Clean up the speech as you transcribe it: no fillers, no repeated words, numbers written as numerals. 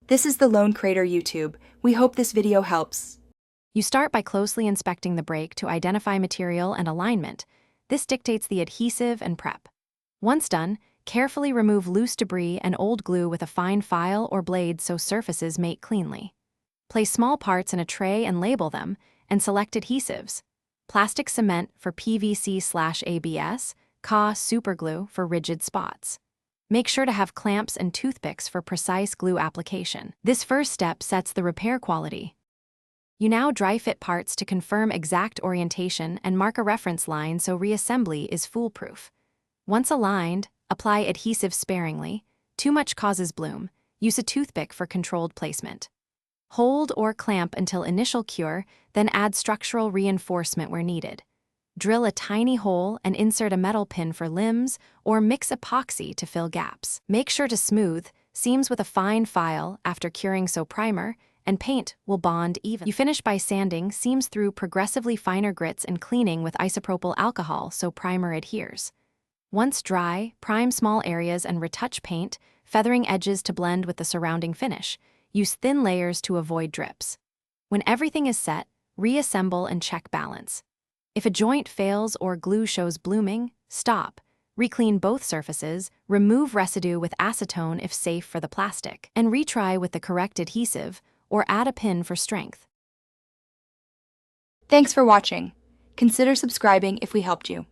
This is the Lone Crater YouTube. We hope this video helps. You start by closely inspecting the brake to identify material and alignment. This dictates the adhesive and prep. Once done, carefully remove loose debris and old glue with a fine file or blade so surfaces mate cleanly. Place small parts in a tray and label them, and select adhesives. Plastic cement for PVC/ABS, Ca superglue for rigid spots. Make sure to have clamps and toothpicks for precise glue application. This first step sets the repair quality. You now dry fit parts to confirm exact orientation and mark a reference line so reassembly is foolproof. Once aligned, apply adhesive sparingly. Too much causes bloom. Use a toothpick for controlled placement. Hold or clamp until initial cure, then add structural reinforcement where needed. Drill a tiny hole and insert a metal pin for limbs, or mix epoxy to fill gaps. Make sure to smooth seams with a fine file after curing so primer, and paint will bond evenly. You finish by sanding seams through progressively finer grits and cleaning with isopropyl alcohol so primer adheres. Once dry, prime small areas and retouch paint, feathering edges to blend with the surrounding finish. Use thin layers to avoid drips. When everything is set, reassemble and check balance. If a joint fails or glue shows blooming, stop. Reclean both surfaces, remove residue with acetone if safe for the plastic, and retry with the correct adhesive or add a pin for strength. Thanks for watching. Consider subscribing if we helped you.